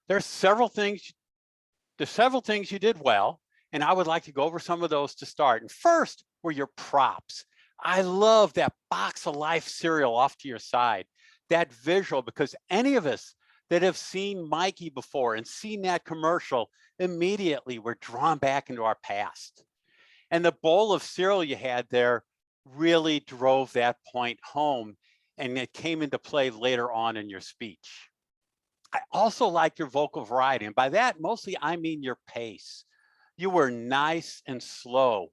There's several things you did well, and I would like to go over some of those to start. And first were your props. I love that box of life cereal off to your side, that visual, because any of us that have seen Mikey before and seen that commercial, immediately we're drawn back into our past. And the bowl of cereal you had there really drove that point home, and it came into play later on in your speech. I also like your vocal variety, and by that, mostly I mean your pace. You were nice and slow.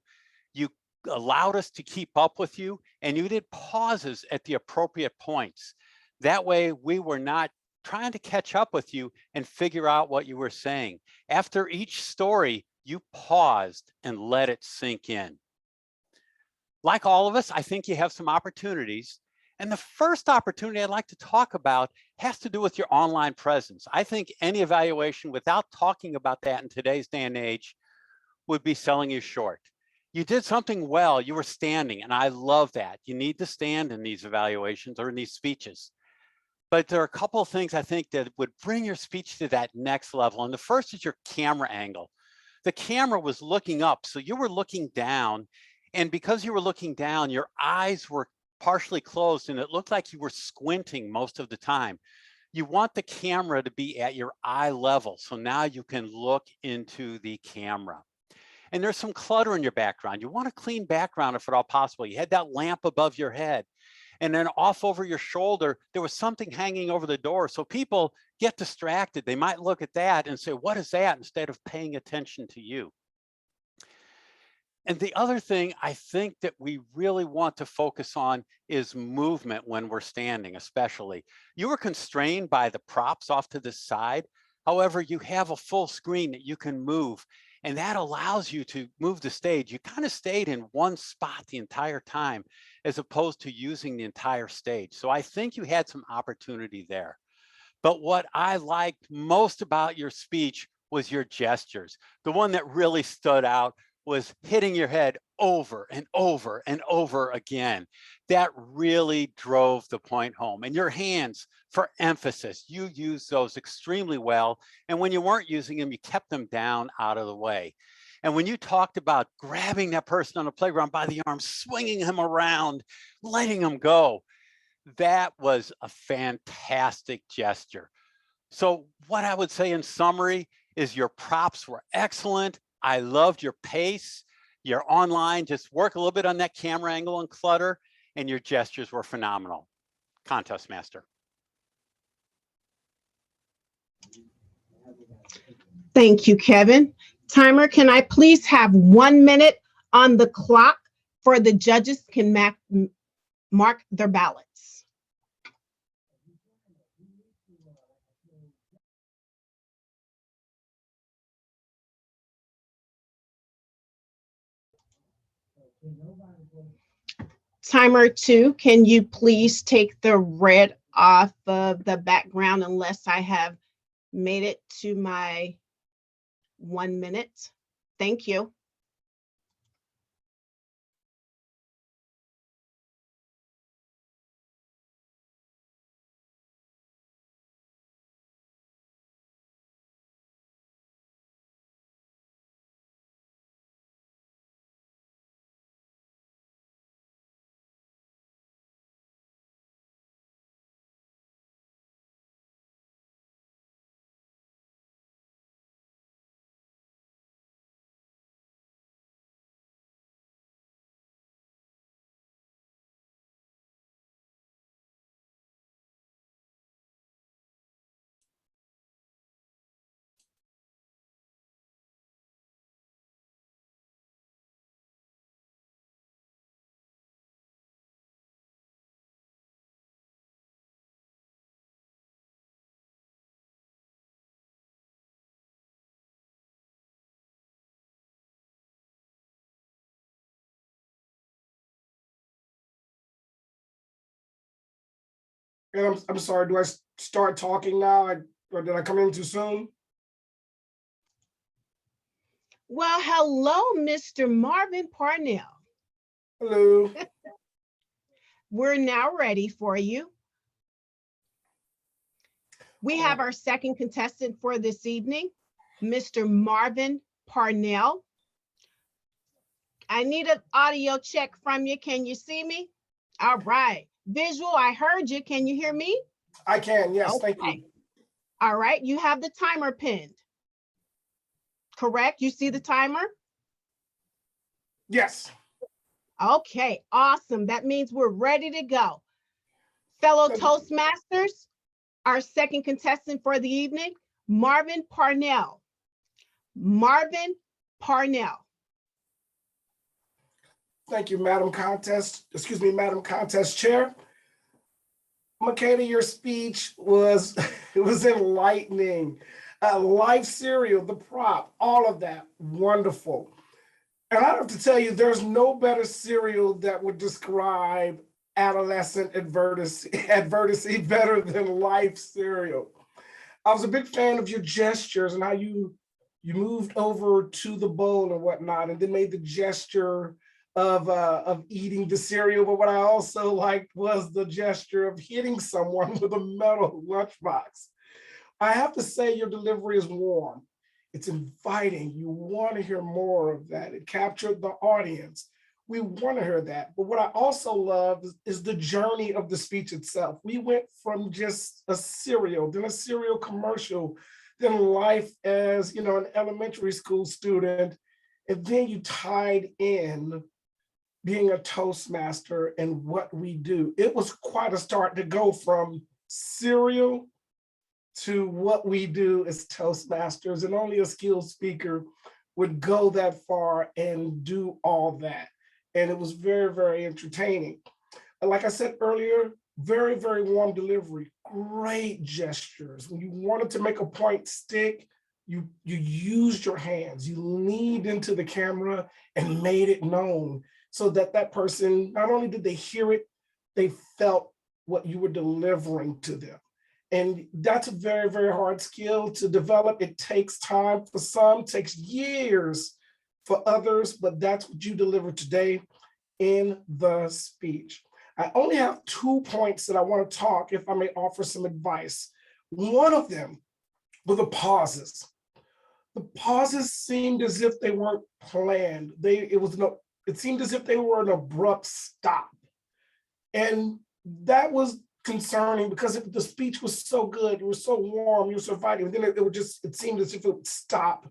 You allowed us to keep up with you, and you did pauses at the appropriate points. That way, we were not trying to catch up with you and figure out what you were saying. After each story, you paused and let it sink in. Like all of us, I think you have some opportunities. And the first opportunity I'd like to talk about has to do with your online presence. I think any evaluation without talking about that in today's day and age would be selling you short. You did something well, you were standing, and I love that. You need to stand in these evaluations or in these speeches. But there are a couple of things I think that would bring your speech to that next level. And the first is your camera angle. The camera was looking up, so you were looking down. And because you were looking down, your eyes were partially closed and it looked like you were squinting most of the time. You want the camera to be at your eye level. So now you can look into the camera. And there's some clutter in your background. You want a clean background if at all possible. You had that lamp above your head. And then off over your shoulder, there was something hanging over the door. So people get distracted. They might look at that and say, what is that? Instead of paying attention to you. And the other thing I think that we really want to focus on is movement when we're standing, especially. You were constrained by the props off to the side. However, you have a full screen that you can move, and that allows you to move the stage. You kind of stayed in one spot the entire time, as opposed to using the entire stage. So I think you had some opportunity there. But what I liked most about your speech was your gestures. The one that really stood out was hitting your head over and over and over again. That really drove the point home. And your hands, for emphasis, you used those extremely well. And when you weren't using them, you kept them down out of the way. And when you talked about grabbing that person on the playground by the arm, swinging him around, letting him go, that was a fantastic gesture. So what I would say in summary is your props were excellent. I loved your pace, your online, just work a little bit on that camera angle and clutter, and your gestures were phenomenal. Contest master. Thank you, Kevin. Timer, can I please have 1 minute on the clock for the judges can mark their ballots? Timer 2, can you please take the red off of the background unless I have made it to my 1 minute? Thank you. And I'm sorry, do I start talking now? Or did I come in too soon? Well, hello, Mr. Marvin Parnell. Hello. We're now ready for you. We have our second contestant for this evening, Mr. Marvin Parnell. I need an audio check from you. Can you see me? All right. Visual, I heard you. Can you hear me? I can, yes, thank you. Okay. All right, you have the timer pinned. Correct? You see the timer? Yes. Okay, awesome. That means we're ready to go. Fellow Toastmasters, our second contestant for the evening, Marvin Parnell. Marvin Parnell. Thank you, Madam Contest Chair. Makeda, your speech was it was enlightening. Life cereal, the prop, all of that, wonderful. And I have to tell you, there's no better cereal that would describe adolescent adversity better than life cereal. I was a big fan of your gestures and how you moved over to the bowl and whatnot, and then made the gesture of eating the cereal. But what I also liked was the gesture of hitting someone with a metal lunchbox. I have to say your delivery is warm. It's inviting. You want to hear more of that. It captured the audience. We want to hear that. But what I also love is the journey of the speech itself. We went from just a cereal, then a cereal commercial, then life as, you know, an elementary school student. And then you tied in being a Toastmaster and what we do. It was quite a start to go from cereal to what we do as Toastmasters, and only a skilled speaker would go that far and do all that. And it was very, very entertaining. Like I said earlier, very, very warm delivery, great gestures. When you wanted to make a point stick, you used your hands, you leaned into the camera and made it known so that that person, not only did they hear it, they felt what you were delivering to them. And that's a very, very hard skill to develop. It takes time for some, takes years for others, but that's what you delivered today in the speech. I only have 2 points that I want to talk, if I may offer some advice. One of them were the pauses. The pauses seemed as if they weren't planned. It seemed as if they were an abrupt stop. And that was concerning because the speech was so good, it was so warm, you were so inviting, and then it seemed as if it would stop.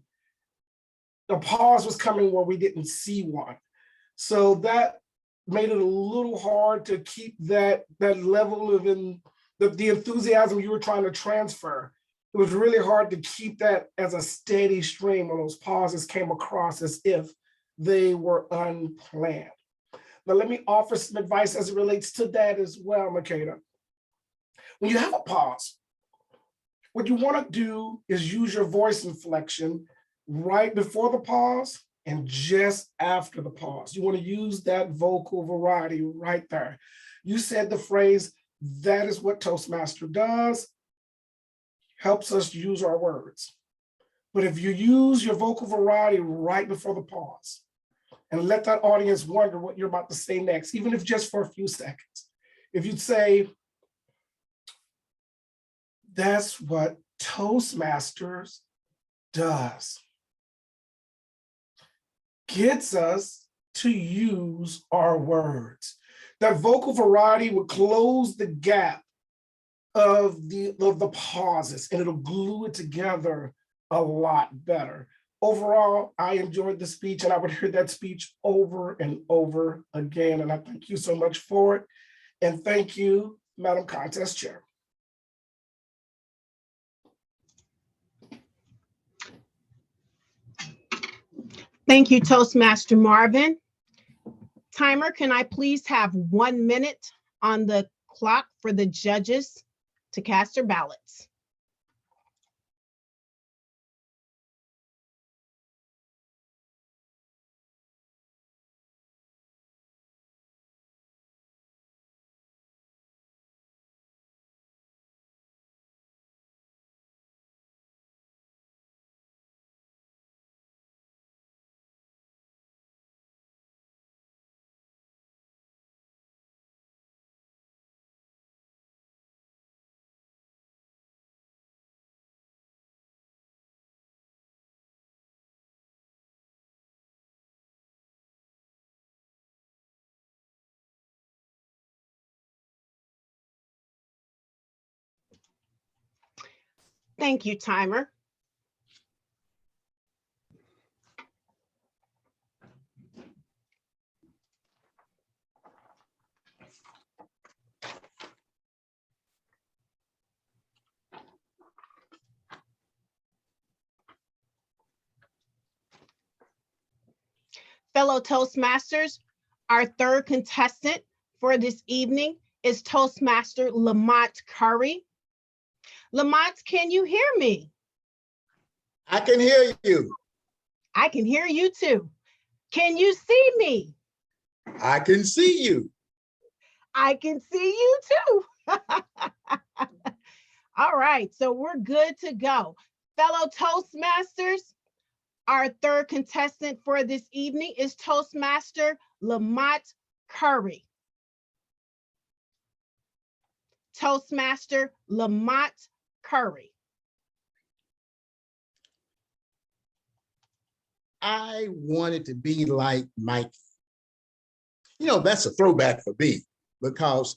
The pause was coming where we didn't see one. So that made it a little hard to keep that level of the enthusiasm you were trying to transfer. It was really hard to keep that as a steady stream when those pauses came across as if they were unplanned. Now, let me offer some advice as it relates to that as well, Makeda. When you have a pause, what you want to do is use your voice inflection right before the pause and just after the pause. You want to use that vocal variety right there. You said the phrase, "That is what Toastmaster does," helps us use our words. But if you use your vocal variety right before the pause and let that audience wonder what you're about to say next, even if just for a few seconds, if you'd say, "That's what Toastmasters does," gets us to use our words. That vocal variety would close the gap of the pauses, and it'll glue it together a lot better. Overall, I enjoyed the speech, and I would hear that speech over and over again. And I thank you so much for it. And thank you, Madam Contest Chair. Thank you, Toastmaster Marvin. Timer, can I please have 1 minute on the clock for the judges to cast their ballots? Thank you, timer. Fellow Toastmasters, our third contestant for this evening is Toastmaster Lamont Curry. Lamont, can you hear me? I can hear you. I can hear you too. Can you see me? I can see you. I can see you too. All right, so we're good to go. Fellow Toastmasters, our third contestant for this evening is Toastmaster Lamont Curry. Toastmaster Lamont Curry. I wanted to be like Mikey. You know, that's a throwback for me because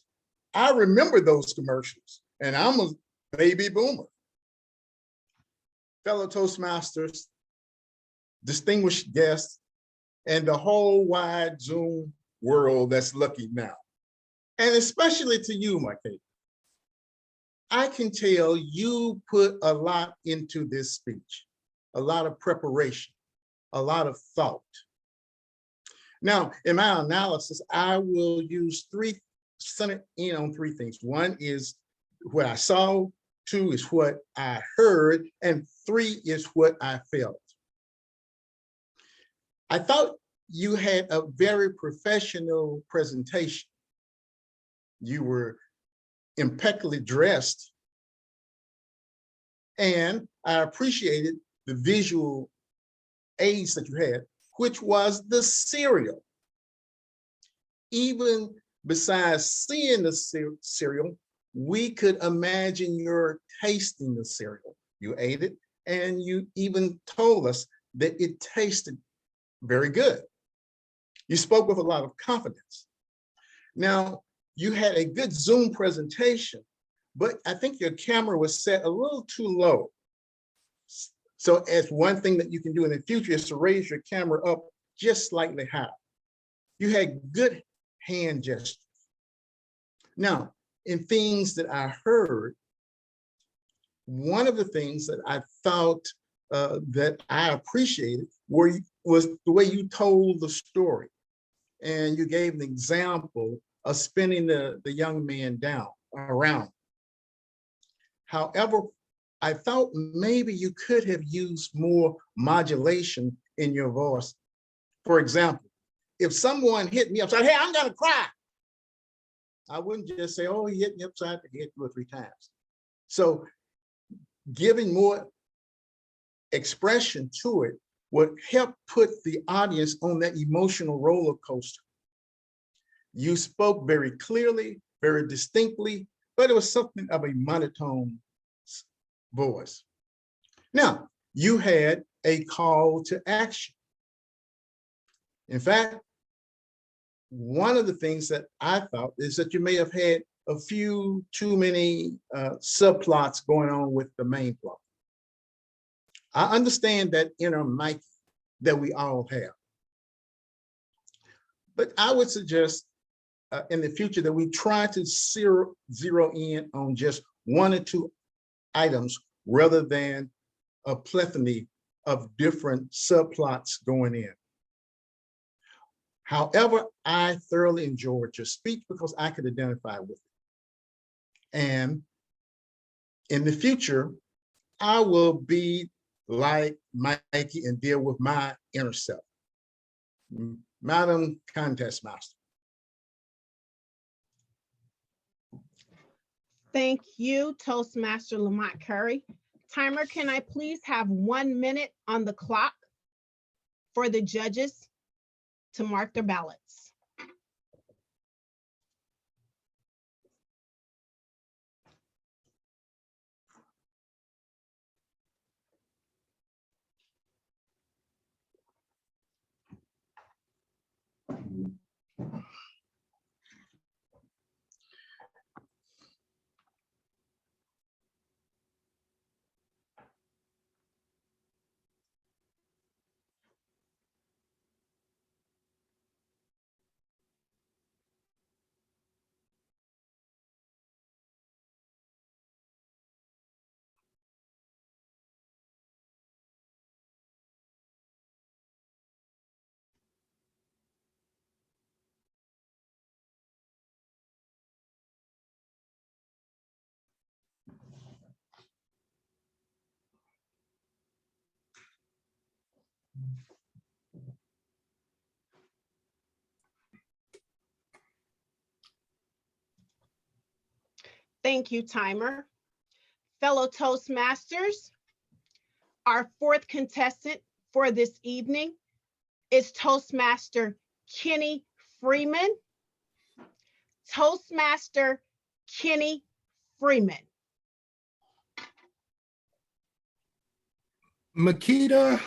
I remember those commercials and I'm a baby boomer. Fellow Toastmasters, distinguished guests, and the whole wide Zoom world that's looking now. And especially to you, Mikey. I can tell you put a lot into this speech, a lot of preparation, a lot of thought. Now, in my analysis, I will use center in on three things. One is what I saw, two is what I heard, and three is what I felt. I thought you had a very professional presentation. You were impeccably dressed, and I appreciated the visual aids that you had, which was the cereal. Even besides seeing the cereal, we could imagine your tasting the cereal. You ate it, and you even told us that it tasted very good. You spoke with a lot of confidence. Now, you had a good Zoom presentation, but I think your camera was set a little too low. So as one thing that you can do in the future is to raise your camera up just slightly higher. You had good hand gestures. Now, in things that I heard, one of the things that I thought that I appreciated was the way you told the story. And you gave an example of spinning the young man around. However, I thought maybe you could have used more modulation in your voice. For example, if someone hit me upside, hey, I'm gonna cry. I wouldn't just say, oh, he hit me upside the head 2 or 3 times. So giving more expression to it would help put the audience on that emotional roller coaster. You spoke very clearly, very distinctly, but it was something of a monotone voice. Now, you had a call to action. In fact, one of the things that I thought is that you may have had a few too many subplots going on with the main plot. I understand that inner Mikey that we all have. But I would suggest in the future that we try to zero in on just 1 or 2 items rather than a plethora of different subplots going in. However, I thoroughly enjoyed your speech because I could identify with it. And in the future, I will be like Mikey and deal with my inner self. Madam Contest Master. Thank you, Toastmaster Lamont Curry. Timer, can I please have 1 minute on the clock for the judges to mark their ballots? Thank you, timer. Fellow Toastmasters, our fourth contestant for this evening is Toastmaster Kenny Freeman. Toastmaster Kenny Freeman. Makita,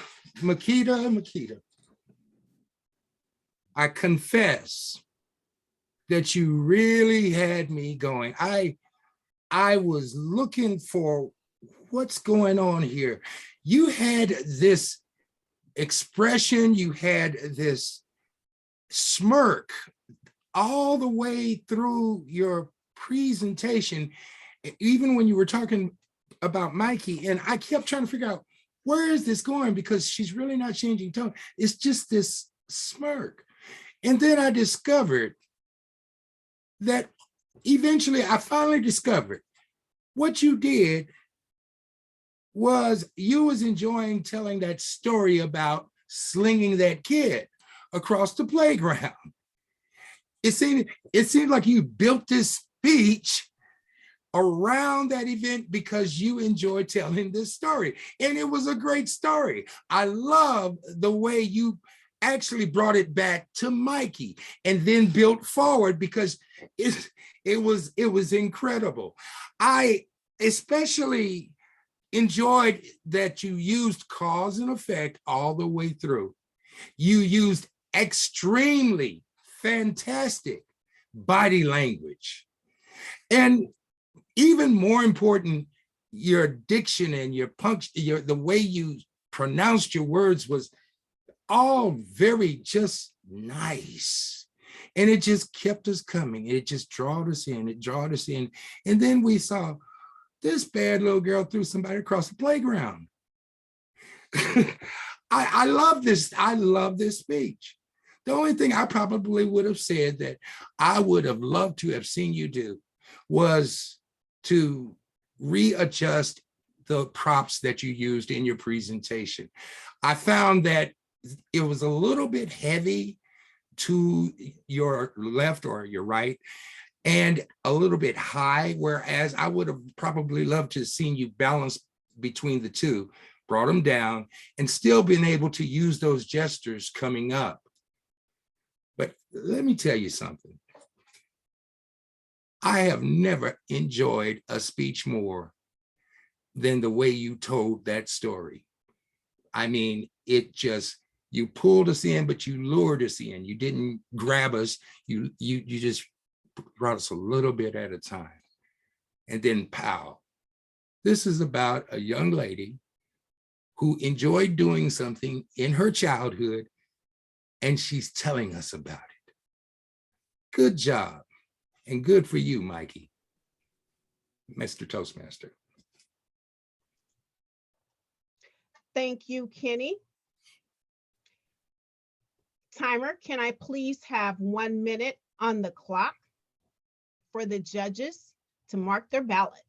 I confess that you really had me going. I was looking for what's going on here. You had this expression, you had this smirk all the way through your presentation, even when you were talking about Mikey, and I kept trying to figure out, where is this going? Because she's really not changing tone. It's just this smirk. And then I discovered that eventually I finally discovered what you did was you was enjoying telling that story about slinging that kid across the playground. It seemed like you built this speech around that event because you enjoy telling this story. And it was a great story. I love the way you actually brought it back to Mikey and then built forward because it was incredible. I especially enjoyed that you used cause and effect all the way through. You used extremely fantastic body language. And even more important, your diction and your the way you pronounced your words was all very just nice. And it just kept us coming. It just drawed us in, it drawed us in. And then we saw this bad little girl threw somebody across the playground. I love this. I love this speech. The only thing I probably would have said that I would have loved to have seen you do was to readjust the props that you used in your presentation. I found that it was a little bit heavy to your left or your right and a little bit high, whereas I would have probably loved to have seen you balance between the two, brought them down, and still been able to use those gestures coming up. But let me tell you something. I have never enjoyed a speech more than the way you told that story. I mean, it just, you pulled us in, but you lured us in. You didn't grab us. You just brought us a little bit at a time. And then pow. This is about a young lady who enjoyed doing something in her childhood, and she's telling us about it. Good job. And good for you, Mikey, Mr. Toastmaster. Thank you, Kenny. Timer, can I please have 1 minute on the clock for the judges to mark their ballots?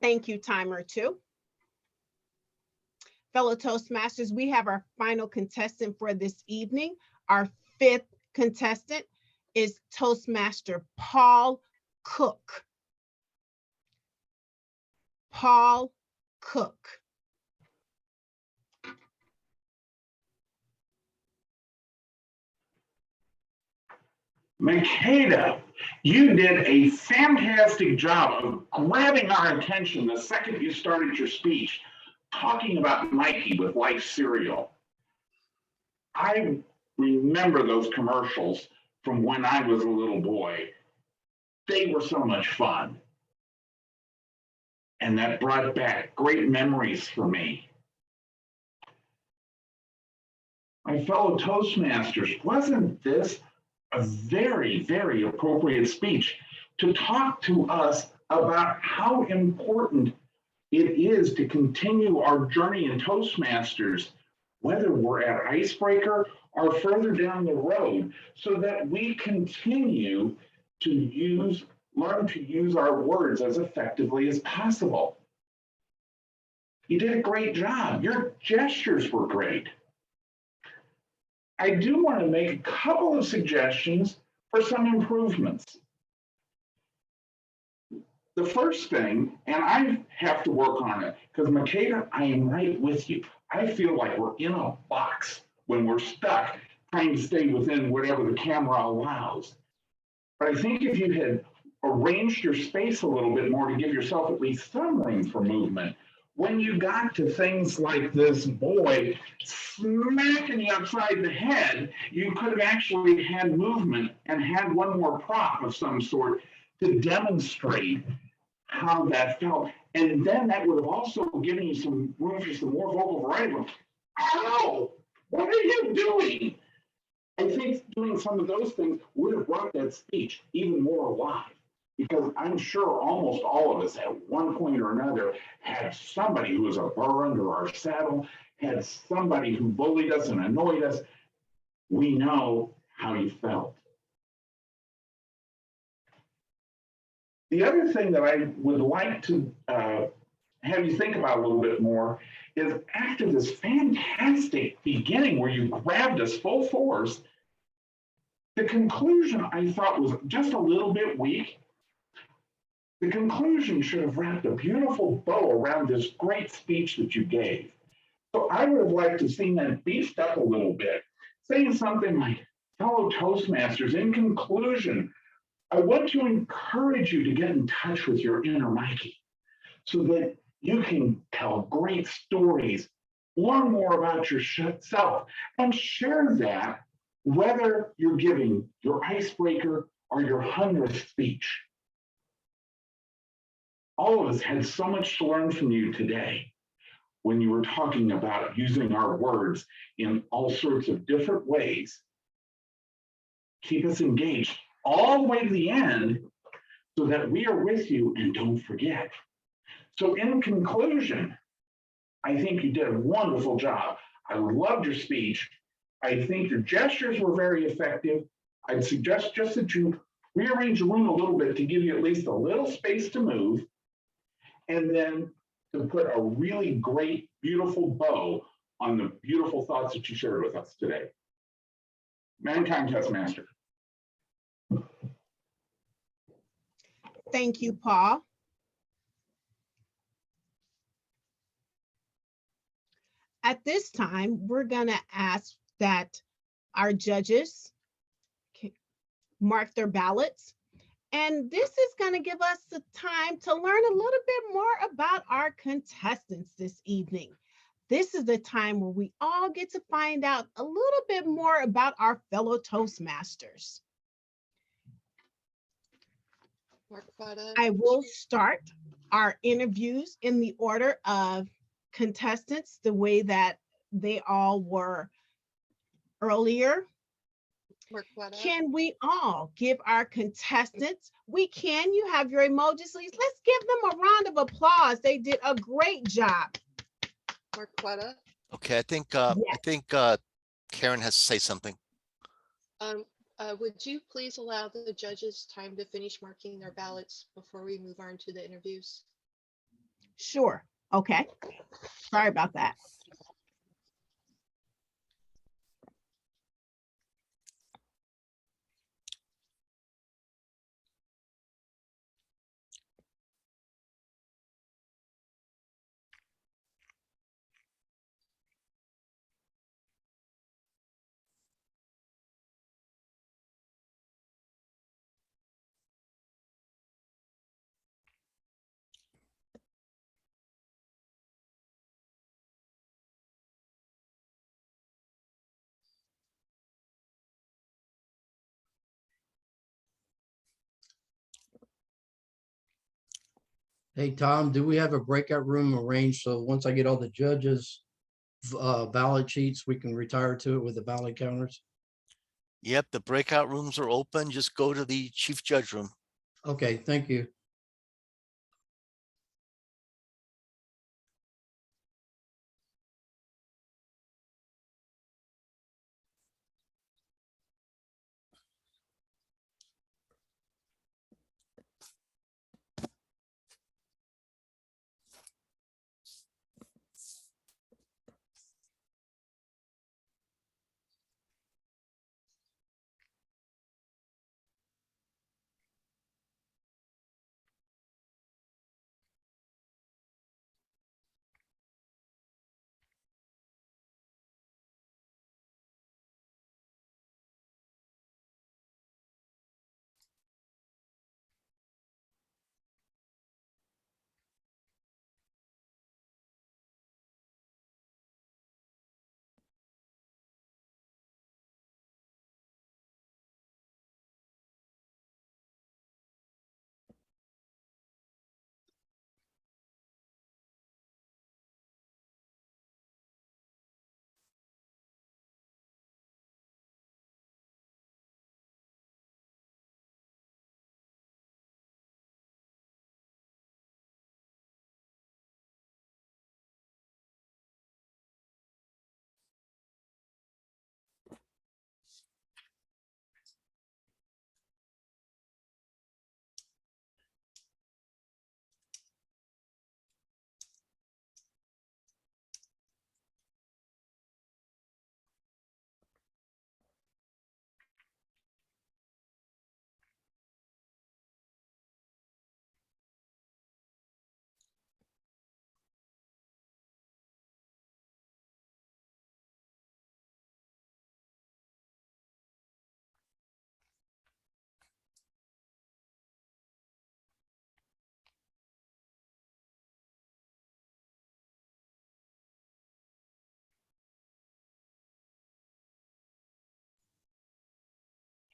Thank you, timer 2. Fellow Toastmasters, we have our final contestant for this evening. Our 5th contestant is Toastmaster Paul Cook. Paul Cook. Makeda, you did a fantastic job of grabbing our attention the second you started your speech, talking about Nike with Life cereal. I remember those commercials from when I was a little boy. They were so much fun. And that brought back great memories for me. My fellow Toastmasters, wasn't this a very, very appropriate speech to talk to us about how important it is to continue our journey in Toastmasters, whether we're at Icebreaker or further down the road, so that we continue to learn to use our words as effectively as possible. You did a great job. Your gestures were great. I do want to make a couple of suggestions for some improvements. The first thing, and I have to work on it, because Makeda, I am right with you. I feel like we're in a box when we're stuck trying to stay within whatever the camera allows. But I think if you had arranged your space a little bit more to give yourself at least some room for movement, when you got to things like this boy smacking you upside the head, you could have actually had movement and had one more prop of some sort to demonstrate how that felt. And then that would have also given you some room for some more vocal variety. Ow! What are you doing? I think doing some of those things would have brought that speech even more alive. Because I'm sure almost all of us at one point or another had somebody who was a burr under our saddle, had somebody who bullied us and annoyed us. We know how you felt. The other thing that I would like to have you think about a little bit more is after this fantastic beginning where you grabbed us full force, the conclusion I thought was just a little bit weak. The conclusion should have wrapped a beautiful bow around this great speech that you gave. So I would have liked to see that beefed up a little bit, saying something like, fellow Toastmasters, in conclusion, I want to encourage you to get in touch with your inner Mikey so that you can tell great stories, learn more about yourself, and share that whether you're giving your icebreaker or your 100th speech. All of us had so much to learn from you today when you were talking about using our words in all sorts of different ways. Keep us engaged all the way to the end so that we are with you and don't forget. So in conclusion, I think you did a wonderful job. I loved your speech. I think your gestures were very effective. I'd suggest just that you rearrange the room a little bit to give you at least a little space to move, and then to put a really great, beautiful bow on the beautiful thoughts that you shared with us today. Mankind Toastmaster. Thank you, Paul. At this time, we're going to ask that our judges mark their ballots. And this is going to give us the time to learn a little bit more about our contestants this evening. This is the time where we all get to find out a little bit more about our fellow Toastmasters. I will start our interviews in the order of contestants, the way that they all were earlier. Can we all give our contestants, you have your emojis, please. Let's give them a round of applause. They did a great job. Okay, I think Karen has to say something. Would you please allow the judges time to finish marking their ballots before we move on to the interviews? Sure. Okay. Sorry about that. Hey, Tom, do we have a breakout room arranged? So once I get all the judges' ballot sheets, we can retire to it with the ballot counters? Yep, the breakout rooms are open. Just go to the chief judge room. Okay, thank you.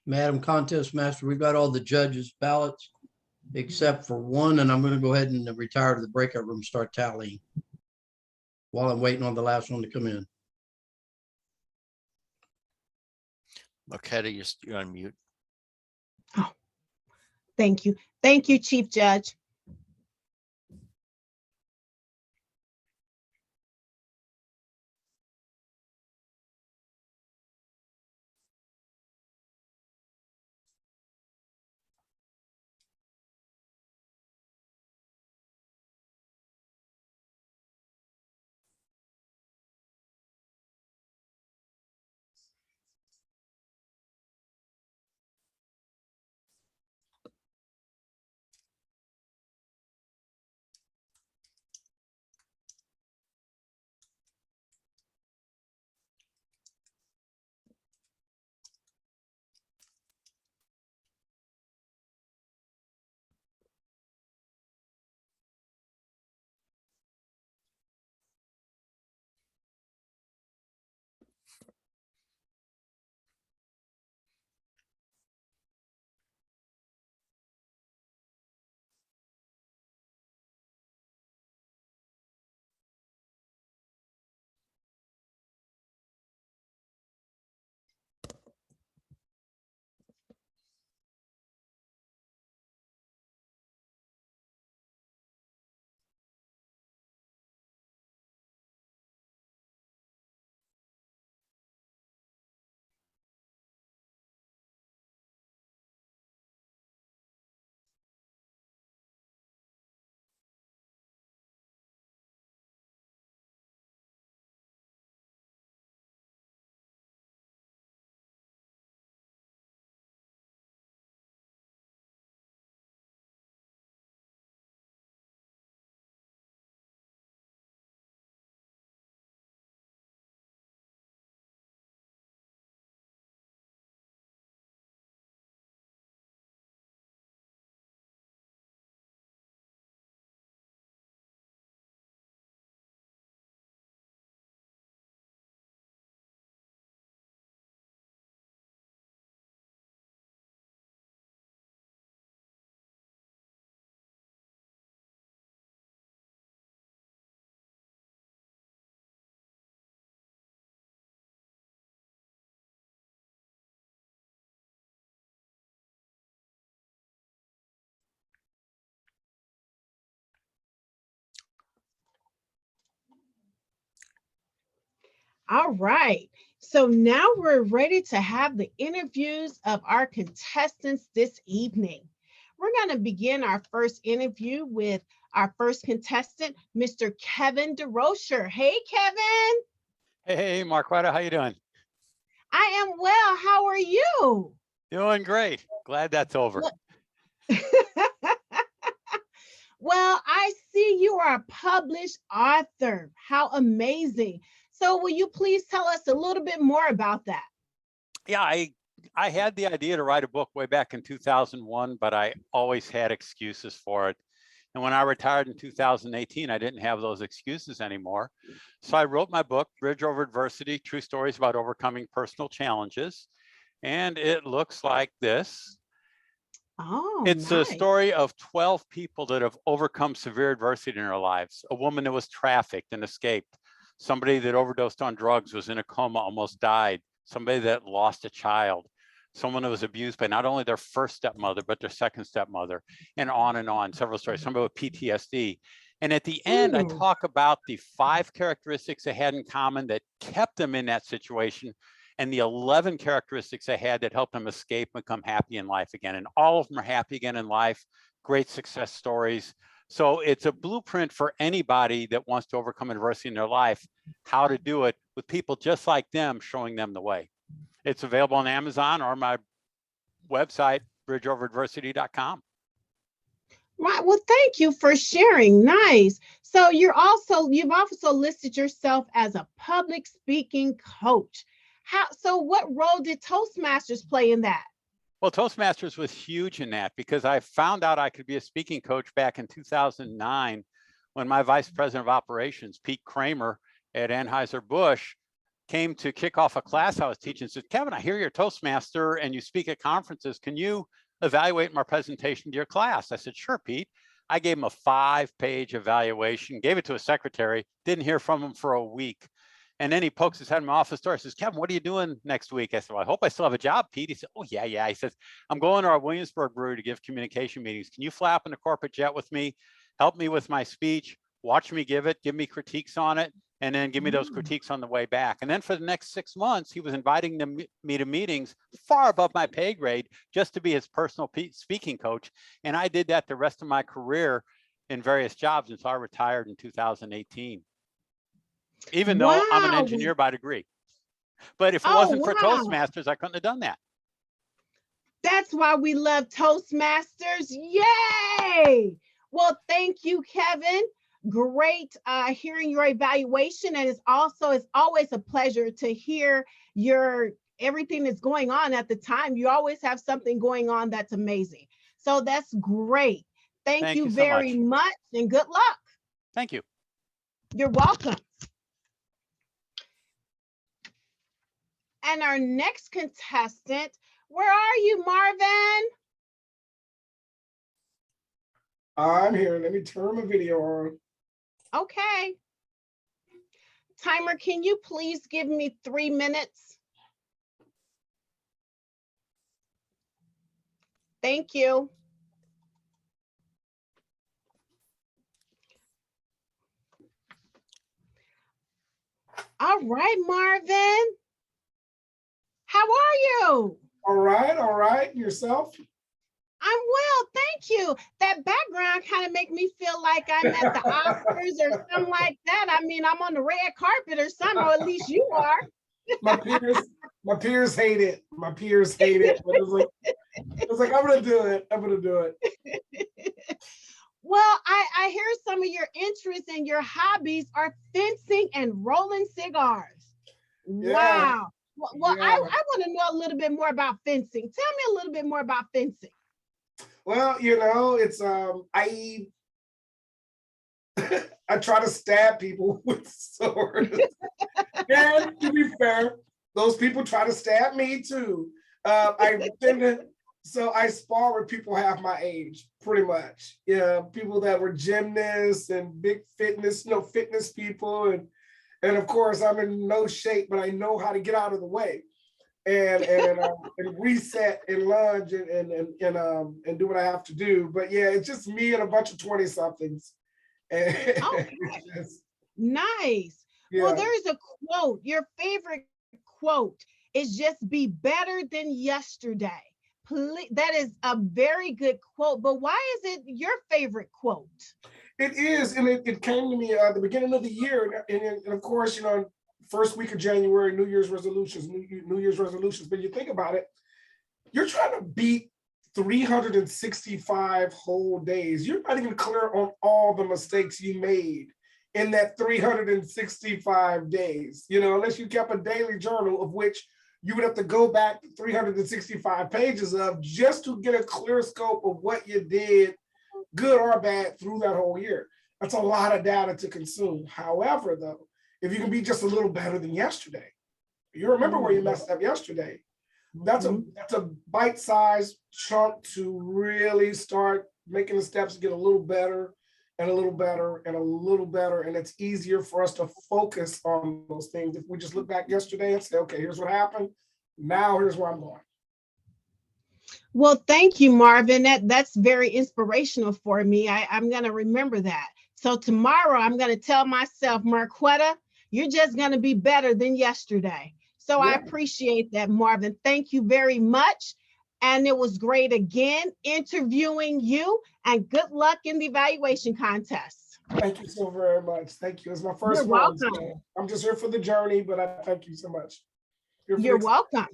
Madam Contest Master, we've got all the judges' ballots except for one, and I'm going to go ahead and retire to the breakout room, start tallying while I'm waiting on the last one to come in. Marquetta, you're on mute. Thank you. Thank you, Chief Judge. All right. So now we're ready to have the interviews of our contestants this evening. We're going to begin our first interview with our first contestant, Mr. Kevin DeRocher. Hey, Kevin. Hey, Marquetta, how you doing? I am well. How are you? Doing great. Glad that's over. Well, I see you are a published author. How amazing. So will you please tell us a little bit more about that? Yeah, I had the idea to write a book way back in 2001, but I always had excuses for it. And when I retired in 2018, I didn't have those excuses anymore. So I wrote my book, Bridge Over Adversity, True Stories About Overcoming Personal Challenges. And it looks like this. Oh, It's a nice. story of 12 people that have overcome severe adversity in their lives. A woman that was trafficked and escaped. Somebody that overdosed on drugs, was in a coma, almost died. Somebody that lost a child. Someone who was abused by not only their first stepmother, but their second stepmother, and on, several stories, somebody with PTSD. And at the end, I talk about the 5 characteristics they had in common that kept them in that situation, and the 11 characteristics they had that helped them escape and become happy in life again. And all of them are happy again in life, great success stories. So it's a blueprint for anybody that wants to overcome adversity in their life, how to do it with people just like them, showing them the way. It's available on Amazon or my website, bridgeoveradversity.com. Right. Well, thank you for sharing. Nice. So you've also listed yourself as a public speaking coach. So what role did Toastmasters play in that? Well, Toastmasters was huge in that because I found out I could be a speaking coach back in 2009 when my vice president of operations, Pete Kramer at Anheuser-Busch, came to kick off a class I was teaching and said, Kevin, I hear you're a Toastmaster and you speak at conferences. Can you evaluate my presentation to your class? I said, sure, Pete. I gave him a 5-page evaluation, gave it to a secretary, didn't hear from him for a week. And then he pokes his head in my office door. Says, Kevin, what are you doing next week? I said, well, I hope I still have a job, Pete. He said, oh, yeah. He says, I'm going to our Williamsburg brewery to give communication meetings. Can you fly up in a corporate jet with me? Help me with my speech, watch me give it, give me critiques on it, and then give me those critiques on the way back. And then for the next 6 months, he was inviting me to meetings far above my pay grade just to be his personal speaking coach. And I did that the rest of my career in various jobs until I retired in 2018. Even though I'm an engineer by degree. But if it wasn't for Toastmasters, I couldn't have done that. That's why we love Toastmasters. Yay! Well, thank you, Kevin. Great hearing your evaluation. And it's always a pleasure to hear everything that's going on at the time. You always have something going on that's amazing. So that's great. Thank you very much and good luck. Thank you. You're welcome. And our next contestant, where are you, Marvin? I'm here. Let me turn my video on. Okay. Timer, can you please give me 3 minutes? Thank you. All right, Marvin. How are you? All right. Yourself? I'm well, thank you. That background kind of make me feel like I'm at the Oscars or something like that. I mean, I'm on the red carpet or something, or at least you are. My peers hate it. My peers hate it. But it's like, I'm gonna do it. Well, I hear some of your interests and your hobbies are fencing and rolling cigars. Yeah. Wow. Well, yeah. I want to know a little bit more about fencing. Tell me a little bit more about fencing. Well, it's I try to stab people with swords. And to be fair, those people try to stab me too. So I spar with people half my age, pretty much. Yeah, people that were gymnasts and big fitness people, and of course I'm in no shape, but I know how to get out of the way, and reset and lunge and do what I have to do. But yeah, it's just me and a bunch of 20-somethings. Okay. Nice. Well, Yeah. there's a quote. Your favorite quote is just be better than yesterday. Please, that is a very good quote, but why is it your favorite quote? It is, and it came to me at the beginning of the year, and of course, first week of January, New Year's resolutions, New Year's resolutions. But you think about it, you're trying to beat 365 whole days. You're not even clear on all the mistakes you made in that 365 days, unless you kept a daily journal of which you would have to go back 365 pages of just to get a clear scope of what you did, good or bad, through that whole year. That's a lot of data to consume. However, though, if you can be just a little better than yesterday, you remember where you messed up yesterday. That's a bite-sized chunk to really start making the steps to get a little better and a little better and a little better. And it's easier for us to focus on those things. If we just look back yesterday and say, okay, here's what happened. Now here's where I'm going. Well, thank you, Marvin. That's very inspirational for me. I'm going to remember that. So tomorrow I'm going to tell myself, Marquetta, you're just going to be better than yesterday. So I appreciate that, Marvin. Thank you very much. And it was great again interviewing you, and good luck in the evaluation contest. Thank you so very much. Thank you. It's my first You're one. welcome. So I'm just here for the journey, but I thank you so much. You're welcome.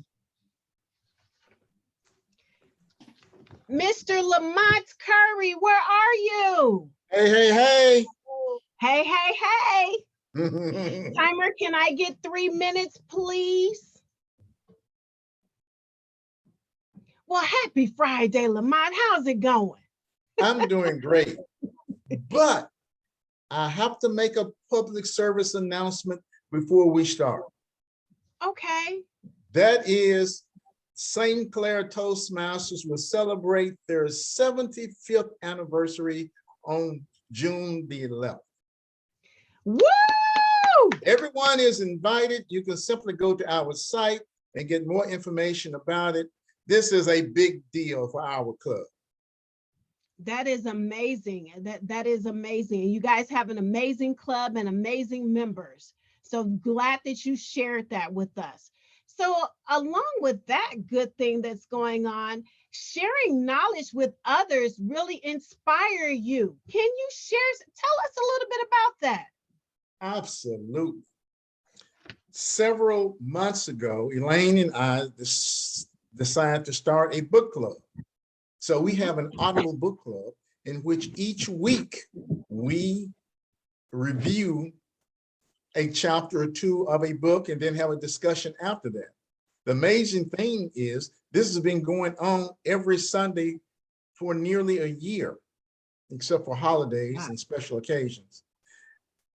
Mr. Lamont Curry, where are you? Hey, hey, hey. Hey, hey, hey. Timer, can I get 3 minutes, please? Well, happy Friday, Lamont. How's it going? I'm doing great, but I have to make a public service announcement before we start. Okay. That is, St. Clair Toastmasters will celebrate their 75th anniversary on June the 11th. Woo! Everyone is invited. You can simply go to our site and get more information about it. This is a big deal for our club. That is amazing. That is amazing. And you guys have an amazing club and amazing members. So glad that you shared that with us. So along with that good thing that's going on, sharing knowledge with others really inspire you. Can you tell us a little bit about that? Absolutely. Several months ago, Elaine and I decided to start a book club. So we have an audible book club in which each week we review a chapter or two of a book and then have a discussion after that. The amazing thing is this has been going on every Sunday for nearly a year, except for holidays and special occasions.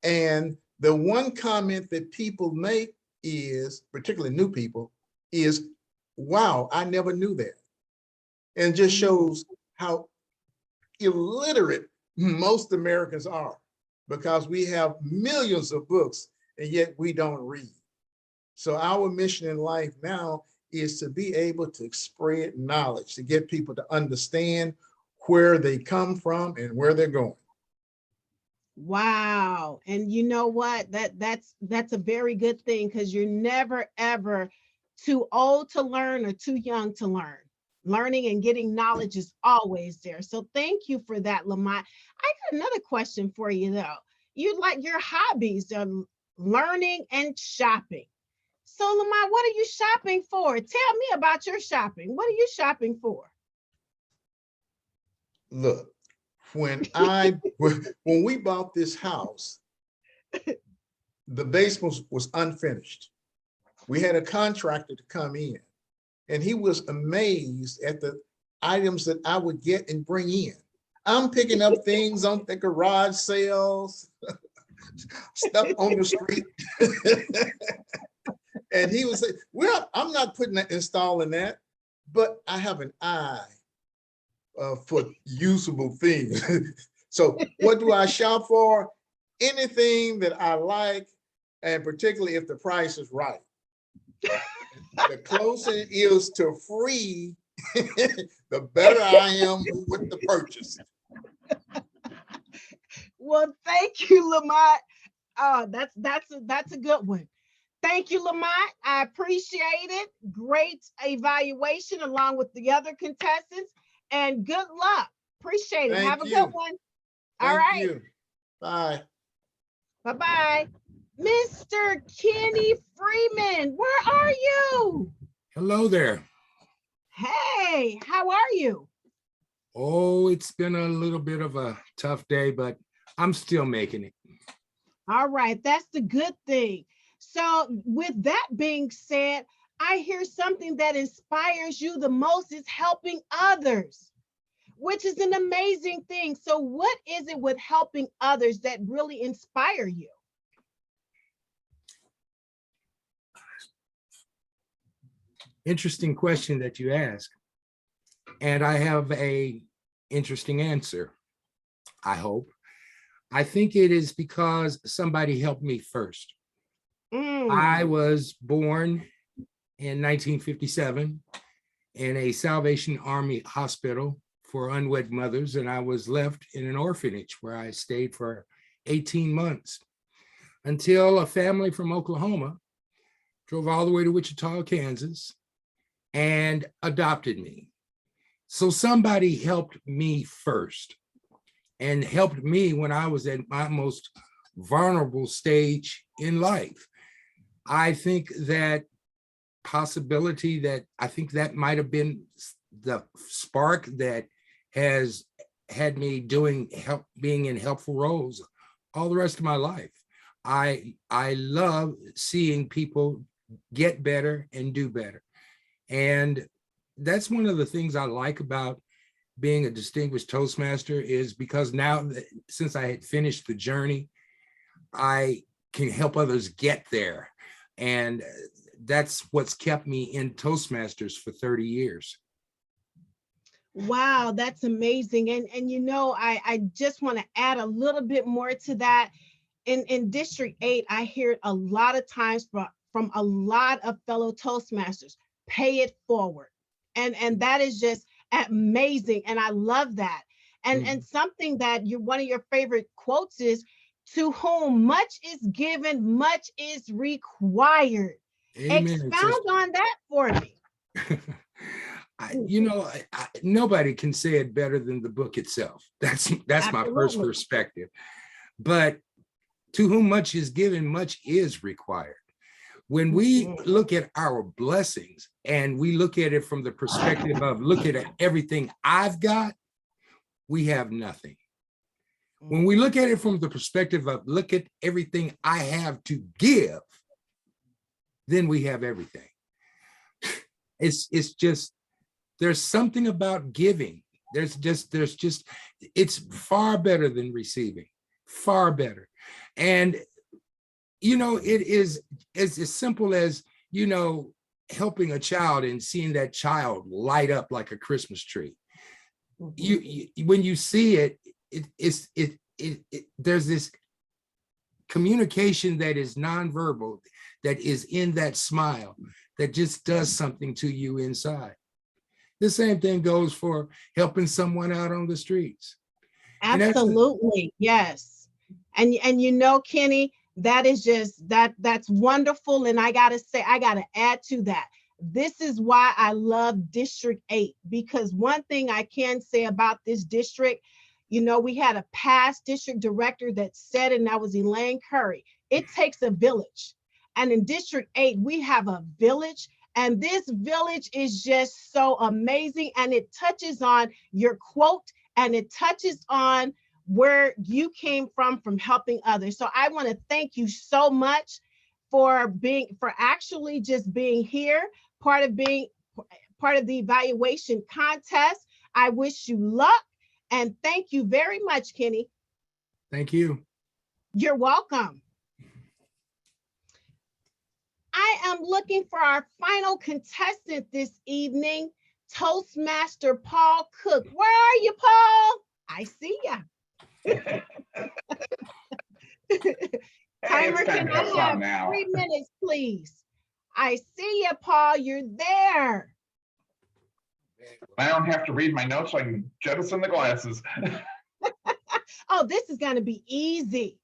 And the one comment that people make is, particularly new people, is, wow, I never knew that. And just shows how illiterate most Americans are, because we have millions of books and yet we don't read. So our mission in life now is to be able to spread knowledge, to get people to understand where they come from and where they're going. Wow. And you know what? That's a very good thing, because you're never, ever too old to learn or too young to learn. Learning and getting knowledge is always there. So thank you for that, Lamont. I got another question for you, though. You like your hobbies are learning and shopping. So Lamont, what are you shopping for? Tell me about your shopping. What are you shopping for? Look, when we bought this house, the basement was unfinished. We had a contractor to come in, and he was amazed at the items that I would get and bring in. I'm picking up things on the garage sales, stuff on the street. And he was saying, well, I'm not installing that, but I have an eye for usable things. So what do I shop for? Anything that I like, and particularly if the price is right. The closer it is to free, the better I am with the purchase. Well, thank you, Lamont. Oh, that's a good one. Thank you, Lamont. I appreciate it. Great evaluation along with the other contestants, and good luck. Appreciate it. Have Thank a you. good one. All Thank right. you. Bye. Bye-bye. Mr. Kenny Freeman, where are you? Hello there. Hey, how are you? Oh, it's been a little bit of a tough day, but I'm still making it. All right, that's the good thing. So with that being said, I hear something that inspires you the most is helping others, which is an amazing thing. So what is it with helping others that really inspire you? Interesting question that you ask. And I have a interesting answer, I hope. I think it is because somebody helped me first. I was born in 1957 in a Salvation Army hospital for unwed mothers, and I was left in an orphanage where I stayed for 18 months until a family from Oklahoma drove all the way to Wichita, Kansas, and adopted me. So somebody helped me first and helped me when I was at my most vulnerable stage in life. I think that possibility that I think that might have been the spark that has had me being in helpful roles all the rest of my life. I love seeing people get better and do better. And that's one of the things I like about being a distinguished Toastmaster is because now, since I had finished the journey, I can help others get there. And that's what's kept me in Toastmasters for 30 years. Wow, that's amazing. And you know, I just want to add a little bit more to that. In District 8, I hear it a lot of times from a lot of fellow Toastmasters, pay it forward. And that is just amazing. And I love that. And something that one of your favorite quotes is, to whom much is given, much is required. Amen. Expound on that for me. Nobody can say it better than the book itself. That's my first perspective. But to whom much is given, much is required. When we look at our blessings and we look at it from the perspective of look at everything I've got, we have nothing. When we look at it from the perspective of look at everything I have to give, then we have everything. It's just, there's something about giving. It's far better than receiving, far better. And, it is as simple as, helping a child and seeing that child light up like a Christmas tree. When you see it, there's this communication that is nonverbal, that is in that smile, that just does something to you inside. The same thing goes for helping someone out on the streets. Absolutely, yes. And Kenny, that is just that's wonderful. And I gotta add to that. This is why I love District 8, because one thing I can say about this district, we had a past district director that said, and that was Elaine Curry, it takes a village. And in District 8, we have a village, and this village is just so amazing. And it touches on your quote, and it touches on where you came from helping others. So I want to thank you so much for actually just being here, part of the evaluation contest. I wish you luck, and thank you very much, Kenny. Thank you. You're welcome. I am looking for our final contestant this evening, Toastmaster Paul Cook. Where are you, Paul? I see ya. Timer, can I have 3 minutes, please? I see you, Paul. You're there. I don't have to read my notes, so I can jettison the glasses. Oh, this is going to be easy.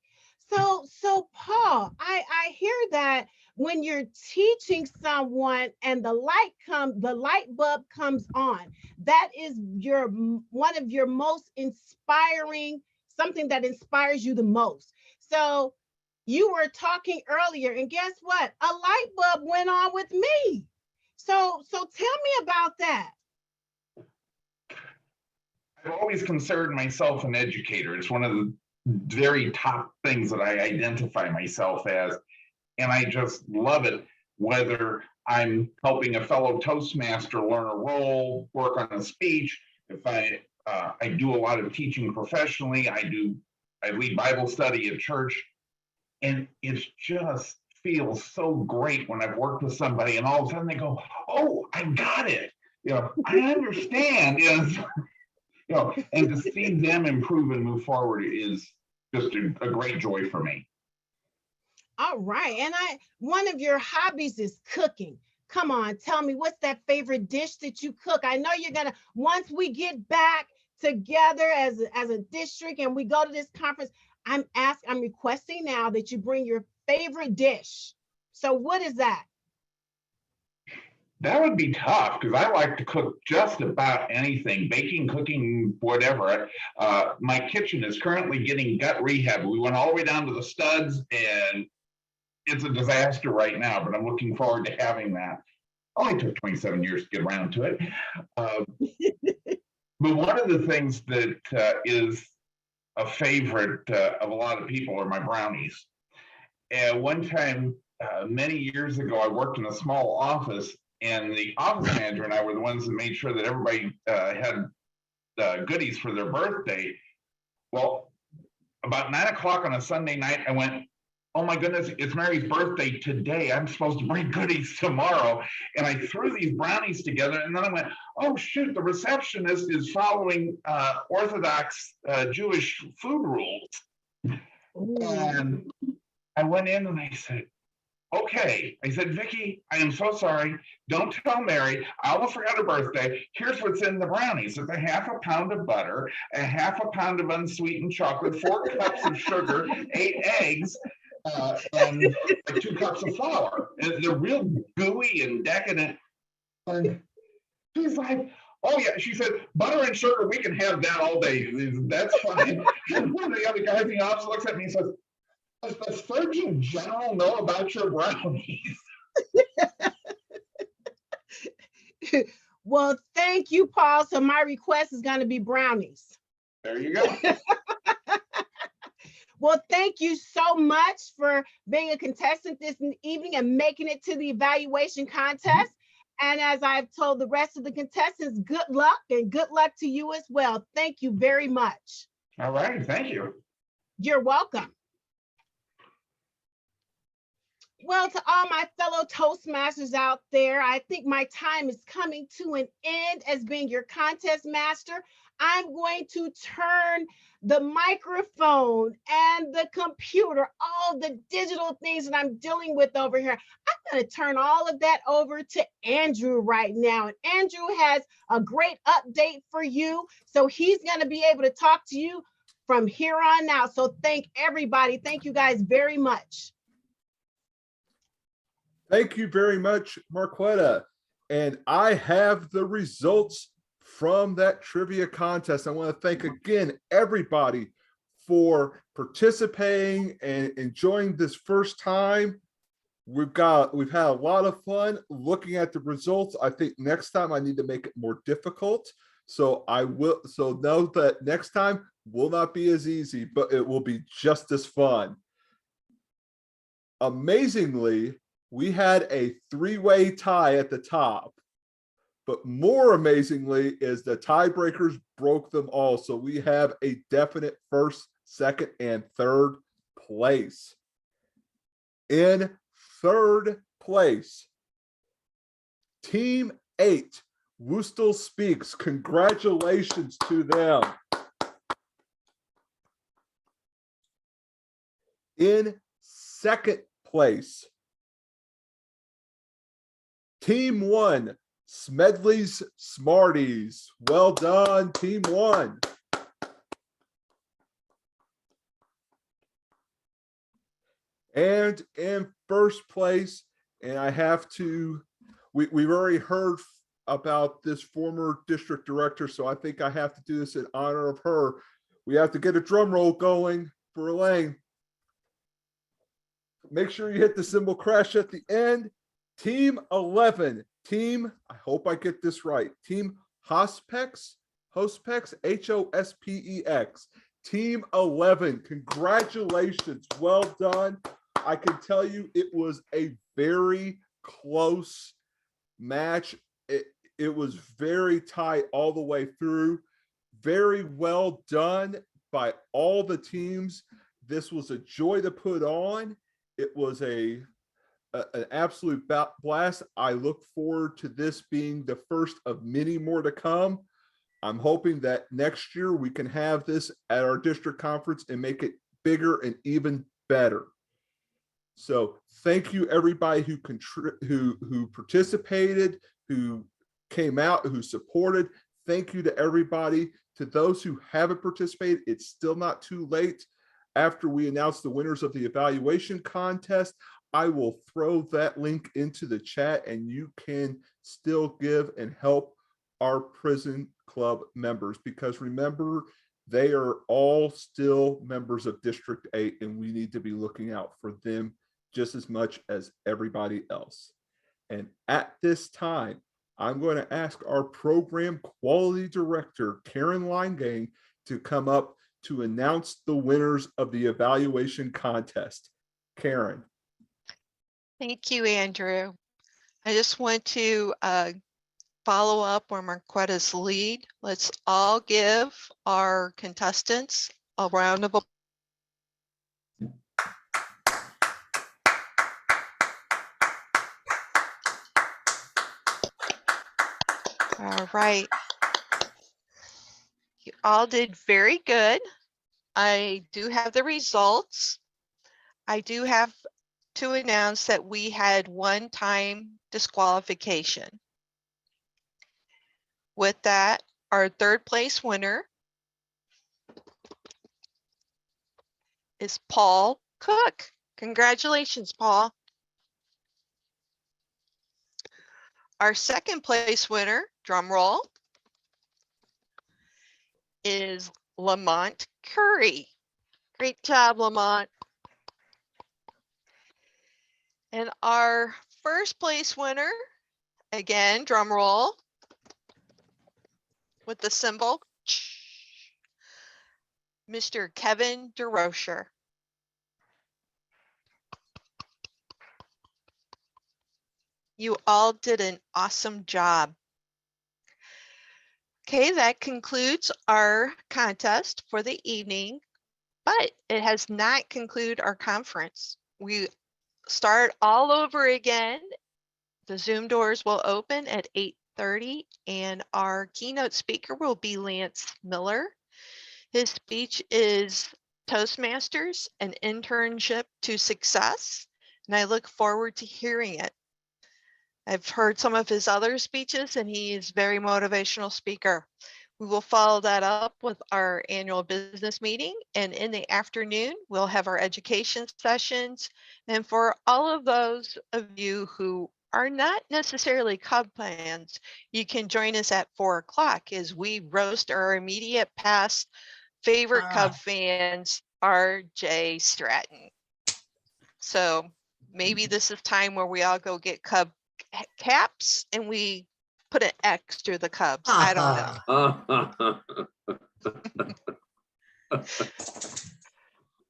So Paul, I hear that when you're teaching someone and the light bulb comes on, that is one of your most inspiring, something that inspires you the most. So you were talking earlier, and guess what? A light bulb went on with me. So tell me about that. I've always considered myself an educator. It's one of the very top things that I identify myself as. And I just love it, whether I'm helping a fellow Toastmaster learn a role, work on a speech. If I do a lot of teaching professionally, I lead Bible study at church, and it just feels so great when I've worked with somebody and all of a sudden they go, "Oh, I got it. I understand." And to see them improve and move forward is just a great joy for me. All right. And one of your hobbies is cooking. Come on, tell me, what's that favorite dish that you cook? I know you're gonna, once we get back together as a district and we go to this conference, I'm requesting now that you bring your favorite dish. So what is that? That would be tough because I like to cook just about anything, baking, cooking, whatever. My kitchen is currently getting gut rehab. We went all the way down to the studs and it's a disaster right now, but I'm looking forward to having that. Only took 27 years to get around to it. But one of the things that is a favorite of a lot of people are my brownies. And one time, many years ago, I worked in a small office, and the office manager and I were the ones that made sure that everybody had goodies for their birthday. Well, about 9 o'clock on a Sunday night, I went, "Oh my goodness, it's Mary's birthday today. I'm supposed to bring goodies tomorrow." And I threw these brownies together, and then I went, "Oh shoot, the receptionist is following Orthodox Jewish food rules." Ooh. And I went in and I said, "Okay." I said, "Vicki, I am so sorry. Don't tell Mary. I almost forgot her birthday. Here's what's in the brownies. It's a half a pound of butter, a half a pound of unsweetened chocolate, 4 cups of sugar, 8 eggs, and like 2 cups of flour." And they're real gooey and decadent. And she's like, "Oh yeah." She said, "Butter and sugar, we can have that all day. That's fine." And one of the other guys in the office looks at me and says, "Does the Surgeon General know about your brownies?" Well, thank you, Paul. So my request is going to be brownies. There you go. Well, thank you so much for being a contestant this evening and making it to the evaluation contest. And as I've told the rest of the contestants, good luck, and good luck to you as well. Thank you very much. All right. Thank you. You're welcome. Well, to all my fellow Toastmasters out there, I think my time is coming to an end as being your contest master. I'm going to turn the microphone and the computer, all the digital things that I'm dealing with over here. I'm going to turn all of that over to Andrew right now. And Andrew has a great update for you. So he's going to be able to talk to you from here on out. So thank everybody. Thank you guys very much. Thank you very much, Marquetta. And I have the results from that trivia contest. I want to thank again everybody for participating and enjoying this first time. We've had a lot of fun looking at the results. I think next time I need to make it more difficult. So know that next time will not be as easy, but it will be just as fun. Amazingly, we had a 3-way tie at the top, but more amazingly is the tiebreakers broke them all. So we have a definite first, second, and third place. In third place, Team 8, Woostel Speaks. Congratulations to them. In second place, Team 1, Smedley's Smarties. Well done, Team 1. And in first place, and I have to, we've already heard about this former district director, so I think I have to do this in honor of her. We have to get a drum roll going for Elaine. Make sure you hit the cymbal crash at the end. Team 11, I hope I get this right. Team Hospex, Hospex. Team 11, congratulations, well done. I can tell you it was a very close match. It was very tight all the way through. Very well done by all the teams. This was a joy to put on. It was an absolute blast. I look forward to this being the first of many more to come. I'm hoping that next year we can have this at our district conference and make it bigger and even better. So thank you everybody who participated, who came out, who supported. Thank you to everybody. To those who haven't participated, it's still not too late. After we announce the winners of the evaluation contest, I will throw that link into the chat and you can still give and help our prison club members, because remember, they are all still members of District 8 and we need to be looking out for them just as much as everybody else. And at this time, I'm going to ask our program quality director, Karen Leingang, to come up to announce the winners of the evaluation contest. Karen. Thank you, Andrew. I just want to follow up where Marquetta's lead. Let's all give our contestants a round of applause. All right. You all did very good. I do have the results. I do have to announce that we had one time disqualification. With that, our third place winner is Paul Cook. Congratulations, Paul. Our second place winner, drum roll, is Lamont Curry. Great job, Lamont. And our first place winner, again, drum roll, with the symbol, Mr. Kevin DeRocher. You all did an awesome job. Okay, that concludes our contest for the evening, but it has not concluded our conference. We start all over again. The Zoom doors will open at 8:30 and our keynote speaker will be Lance Miller. His speech is Toastmasters, an internship to success, and I look forward to hearing it. I've heard some of his other speeches and he is a very motivational speaker. We will follow that up with our annual business meeting, and in the afternoon, we'll have our education sessions. And for all of those of you who are not necessarily Cub fans, you can join us at 4 o'clock as we roast our immediate past favorite Cub fans, RJ Stratton. So maybe this is time where we all go get Cub caps and we put an X through the Cubs. I don't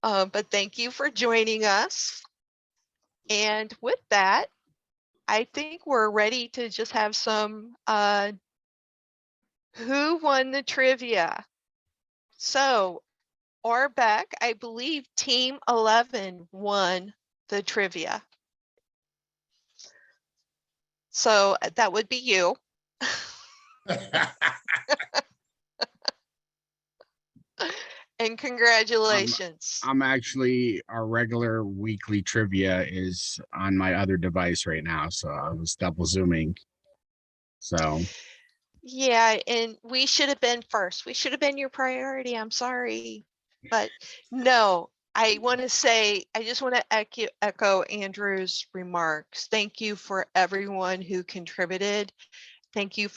know. But thank you for joining us. And with that, I think we're ready to just have some who won the trivia. So Orbeck, I believe team 11 won the trivia. So that would be you. And congratulations. I'm actually, our regular weekly trivia is on my other device right now, so I was double zooming. So yeah, and we should have been first. We should have been your priority. I'm sorry, but no, I want to say, I just want to echo Andrew's remarks. Thank you for everyone who contributed. Thank you for